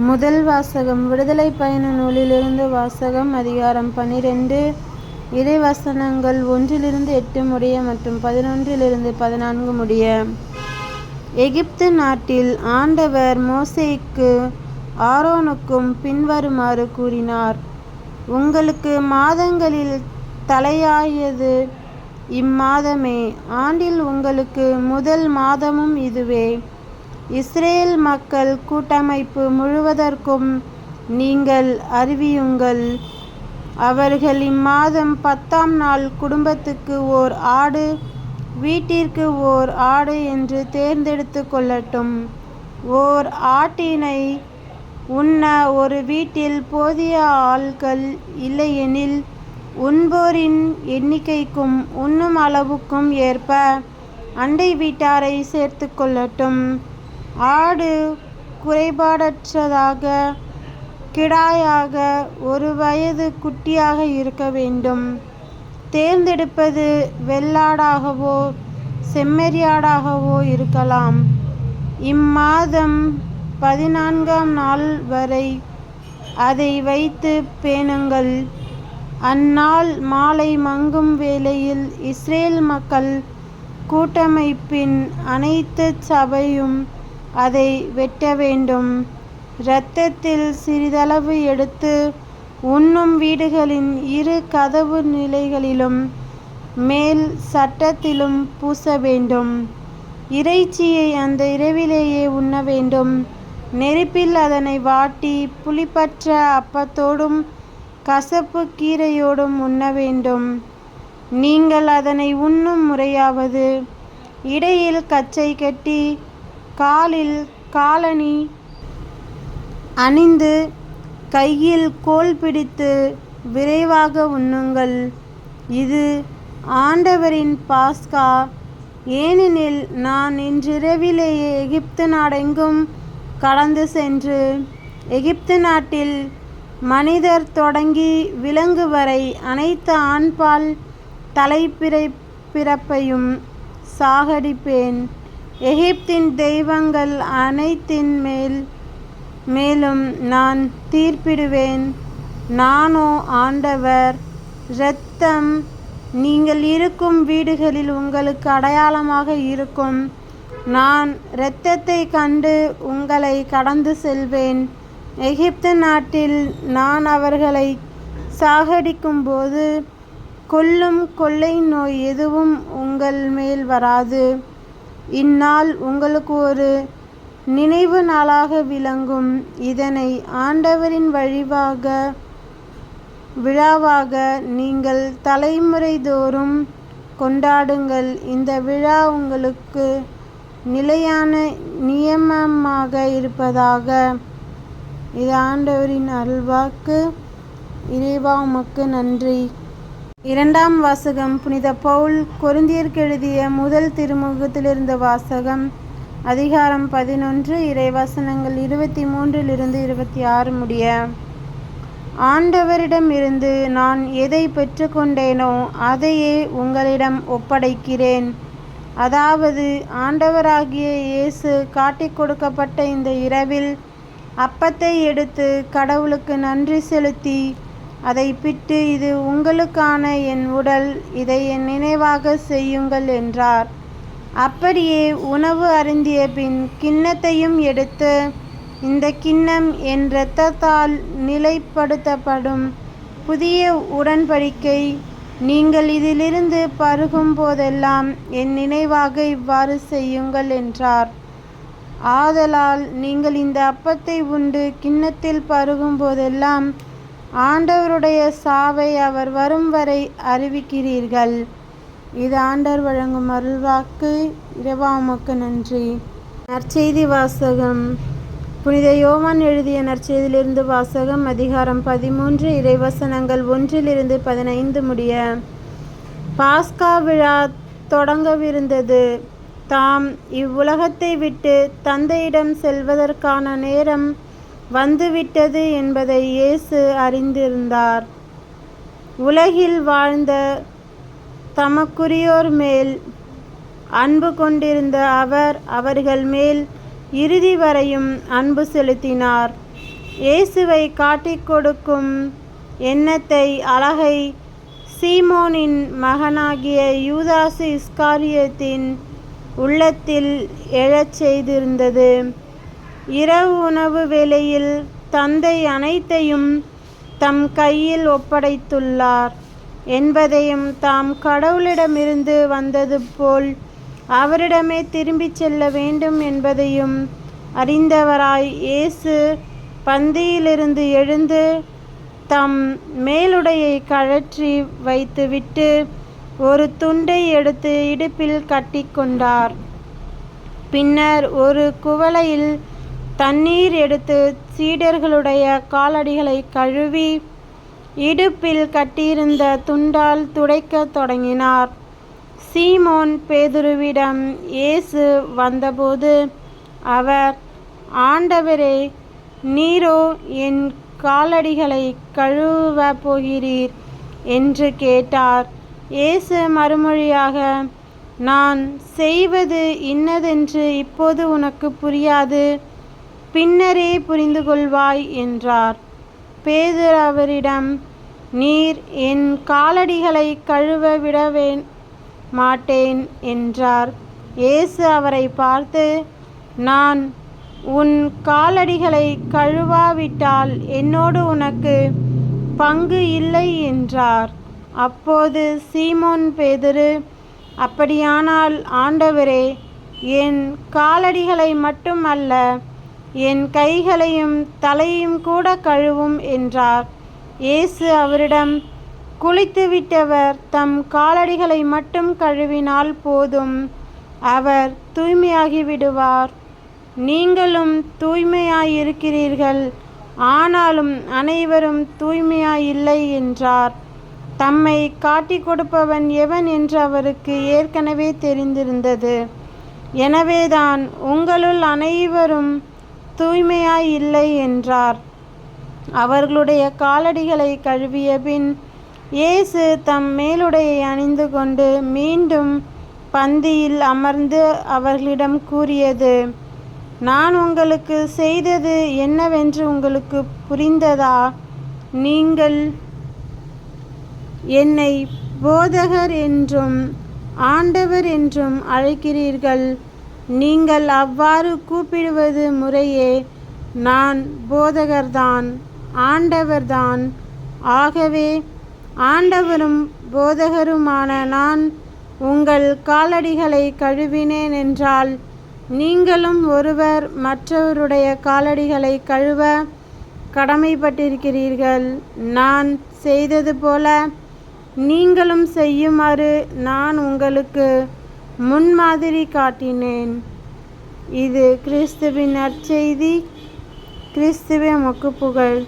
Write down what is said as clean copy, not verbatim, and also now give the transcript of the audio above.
முதல் வாசகம். விடுதலை பயண நூலிலிருந்து வாசகம். அதிகாரம் 12. இறைவசனங்கள் 1-8 முடிய மற்றும் 11-14 முடிய. எகிப்து நாட்டில் ஆண்டவர் மோசேக்கும் ஆரோனுக்கும் பின்வருமாறு கூறினார். உங்களுக்கு மாதங்களில் தலையாயது இம்மாதமே. ஆண்டில் உங்களுக்கு முதல் மாதமும் இதுவே. இஸ்ரேல் மக்கள் கூட்டமைப்பு முழுவதற்கும் நீங்கள் அறிவியுங்கள். அவர்கள் இம்மாதம் 10ஆம் நாள் குடும்பத்துக்கு ஓர் ஆடு, வீட்டிற்கு ஓர் ஆடு என்று தேர்ந்தெடுத்து கொள்ளட்டும். ஓர் ஆட்டினை உண்ண ஒரு வீட்டில் போதிய ஆள்கள் இல்லையெனில் உண்போரின் எண்ணிக்கைக்கும் உண்ணும் அளவுக்கும் ஏற்ப அண்டை வீட்டாரை சேர்த்து கொள்ளட்டும். ஆடு குறைபாடற்றதாக, கிடாயாக, 1 வயது குட்டியாக இருக்க வேண்டும். தேர்ந்தெடுப்பது வெள்ளாடாகவோ செம்மறியாடாகவோ இருக்கலாம். இம்மாதம் 14ஆம் நாள் வரை அதை வைத்து பேணுங்கள். அந்நாள் மாலை மங்கும் வேளையில் இஸ்ரேல் மக்கள் கூட்டமைப்பின் அனைத்து சபையும் அதை வெட்ட வேண்டும். இரத்தத்தில் சிறிதளவு எடுத்து உண்ணும் வீடுகளின் 2 கதவு நிலைகளிலும் மேல் சட்டத்திலும் பூச வேண்டும். இறைச்சியை அந்த இரவிலேயே உண்ண வேண்டும். நெருப்பில் அதனை வாட்டி புளிப்பற்ற அப்பத்தோடும் கசப்பு கீரையோடும் உண்ண வேண்டும். நீங்கள் அதனை உண்ணும் முறையாவது: இடையில் கச்சை கட்டி, காலில் காலணி அணிந்து, கையில் கோல் பிடித்து விரைவாக உண்ணுங்கள். இது ஆண்டவரின் பாஸ்கா. ஏனெனில் நான் இன்றிரவிலேயே எகிப்து நாடெங்கும் கடந்து சென்று எகிப்து நாட்டில் மனிதர் தொடங்கி விலங்கு வரை அனைத்து ஆண்பால் தலைப்பிறப்பையும் சாகடிப்பேன். எகிப்தின் தெய்வங்கள் அனைத்தின் மேலும் நான் தீர்ப்பிடுவேன். நானோ ஆண்டவர். இரத்தம் நீங்கள் இருக்கும் வீடுகளில் உங்களுக்கு அடையாளமாக இருக்கும். நான் இரத்தத்தை கண்டு உங்களை கடந்து செல்வேன். எகிப்து நாட்டில் நான் அவர்களை சாகடிக்கும்போது கொல்லும் கொள்ளை நோய் எதுவும் உங்கள் மேல் வராது. இந்நாள் உங்களுக்கு ஒரு நினைவு நாளாக விளங்கும். இதனை ஆண்டவரின் விழாவாக நீங்கள் தலைமுறை தோறும் கொண்டாடுங்கள். இந்த விழா உங்களுக்கு நிலையான நியமமாக இருப்பதாக. இது ஆண்டவரின் அருள்வாக்கு. இறைவா, உமக்கு நன்றி. 2ஆம் வாசகம். புனித பவுல் கொரிந்தியருக்கு எழுதிய முதல் திருமுகத்திலிருந்து வாசகம். அதிகாரம் 11. இறைவசனங்கள் 23-26 முடிய. ஆண்டவரிடம் இருந்து நான் எதை பெற்றுக்கொண்டேனோ அதையே உங்களிடம் ஒப்படைக்கிறேன். அதாவது, ஆண்டவராகிய இயேசு காட்டிக் கொடுக்கப்பட்ட இந்த இரவில் அப்பத்தை எடுத்து கடவுளுக்கு நன்றி செலுத்தி அதை பிட்டு, இது உங்களுக்கான என் உடல், இதை என் நினைவாக செய்யுங்கள் என்றார். அப்படியே உணவு அருந்திய பின் கிண்ணத்தையும் எடுத்து, இந்த கிண்ணம் என் இரத்தத்தால் நிலைப்படுத்தப்படும் புதிய உடன்படிக்கை. நீங்கள் இதிலிருந்து பருகும் போதெல்லாம் என் நினைவாக இவ்வாறு செய்யுங்கள் என்றார். ஆதலால் நீங்கள் இந்த அப்பத்தை உண்டு கிண்ணத்தில் பருகும் போதெல்லாம் ஆண்டவருடைய சாவை அவர் வரும் வரை அறிவிக்கிறீர்கள். இது ஆண்டவர் வழங்கும் அருள்வாக்கு. இறைவா, உமக்கு நன்றி. நற்செய்தி வாசகம். புனித யோவான் எழுதிய நற்செய்தியிலிருந்து வாசகம். அதிகாரம் 13. இறைவசனங்கள் 1-15 முடிய. பாஸ்கா விழா தொடங்கவிருந்தது. தாம் இவ்வுலகத்தை விட்டு தந்தையிடம் செல்வதற்கான நேரம் வந்துவிட்டது என்பதை இயேசு அறிந்திருந்தார். உலகில் வாழ்ந்த தமக்குரியோர் மேல் அன்பு கொண்டிருந்த அவர் அவர்கள் மேல் இறுதி வரையும் அன்பு செலுத்தினார். இயேசுவை காட்டிக் கொடுக்கும் எண்ணத்தை அழகை சீமோனின் மகனாகிய யூதாசு இஸ்காரியத்தின் உள்ளத்தில் எழச் செய்திருந்தது. இரவு உணவு வேளையில் தந்தை அனைத்தையும் தம் கையில் ஒப்படைத்துள்ளார் என்பதையும் தாம் கடவுளிடமிருந்து வந்தது போல் அவரிடமே திரும்பிச் செல்ல வேண்டும் என்பதையும் அறிந்தவராய் இயேசு பந்தியிலிருந்து எழுந்து தம் மேலுடையை கழற்றி வைத்துவிட்டு ஒரு துண்டை எடுத்து இடுப்பில் கட்டிக்கொண்டார். பின்னர் ஒரு குவளையில் தண்ணீர் எடுத்து சீடர்களுடைய காலடிகளை கழுவி இடுப்பில் கட்டியிருந்த துண்டால் துடைக்கத் தொடங்கினார். சீமோன் பேதுருவிடம் இயேசு வந்தபோது அவர், ஆண்டவரே, நீரோ என் காலடிகளை கழுவப் போகிறீர் என்று கேட்டார். இயேசு மறுமொழியாக, நான் செய்வது இன்னதென்று இப்போது உனக்கு புரியாது, பின்னரே புரிந்து கொள்வாய் என்றார். பேதுரு அவரிடம், நீர் என் காலடிகளை கழுவ விட மாட்டேன் என்றார். இயேசு அவரை பார்த்து, நான் உன் காலடிகளை கழுவாவிட்டால் என்னோடு உனக்கு பங்கு இல்லை என்றார். அப்போது சீமோன் பேதுரு, அப்படியானால் ஆண்டவரே, என் காலடிகளை மட்டும் அல்ல, என் கைகளையும் தலையையும் கூட கழுவும் என்றார். இயேசு அவரிடம், குளித்துவிட்டவர் தம் காலடிகளை மட்டும் கழுவினால் போதும், அவர் தூய்மையாகி விடுவார். நீங்களும் தூய்மையாயிருக்கிறீர்கள், ஆனாலும் அனைவரும் தூய்மையாயில்லை என்றார். தம்மை காட்டிக் கொடுப்பவன் எவன் என்று அவருக்கு ஏற்கனவே தெரிந்திருந்தது. எனவேதான் உங்களுள் அனைவரும் தூய்மையாயில்லை என்றார். அவர்களுடைய காலடிகளை கழுவிய பின் இயேசு தம் மேலுடையை அணிந்து கொண்டு மீண்டும் பந்தியில் அமர்ந்து அவர்களிடம் கூறியது, நான் உங்களுக்கு செய்தது என்னவென்று உங்களுக்கு புரிந்ததா? நீங்கள் என்னை போதகர் என்றும் ஆண்டவர் என்றும் அழைக்கிறீர்கள். நீங்கள் அவ்வாறு கூப்பிடுவது முறையே. நான் போதகர்தான், ஆண்டவர்தான். ஆகவே ஆண்டவரும் போதகருமான நான் உங்கள் காலடிகளை கழுவினேன் என்றால், நீங்களும் ஒருவர் மற்றவருடைய காலடிகளை கழுவ கடமைப்பட்டிருக்கிறீர்கள். நான் செய்தது போல நீங்களும் செய்யுமாறு நான் உங்களுக்கு முன்மாதிரி காட்டினேன். இது கிறிஸ்துவின் நற்செய்தி. கிறிஸ்துவே உமக்கு புகழ்.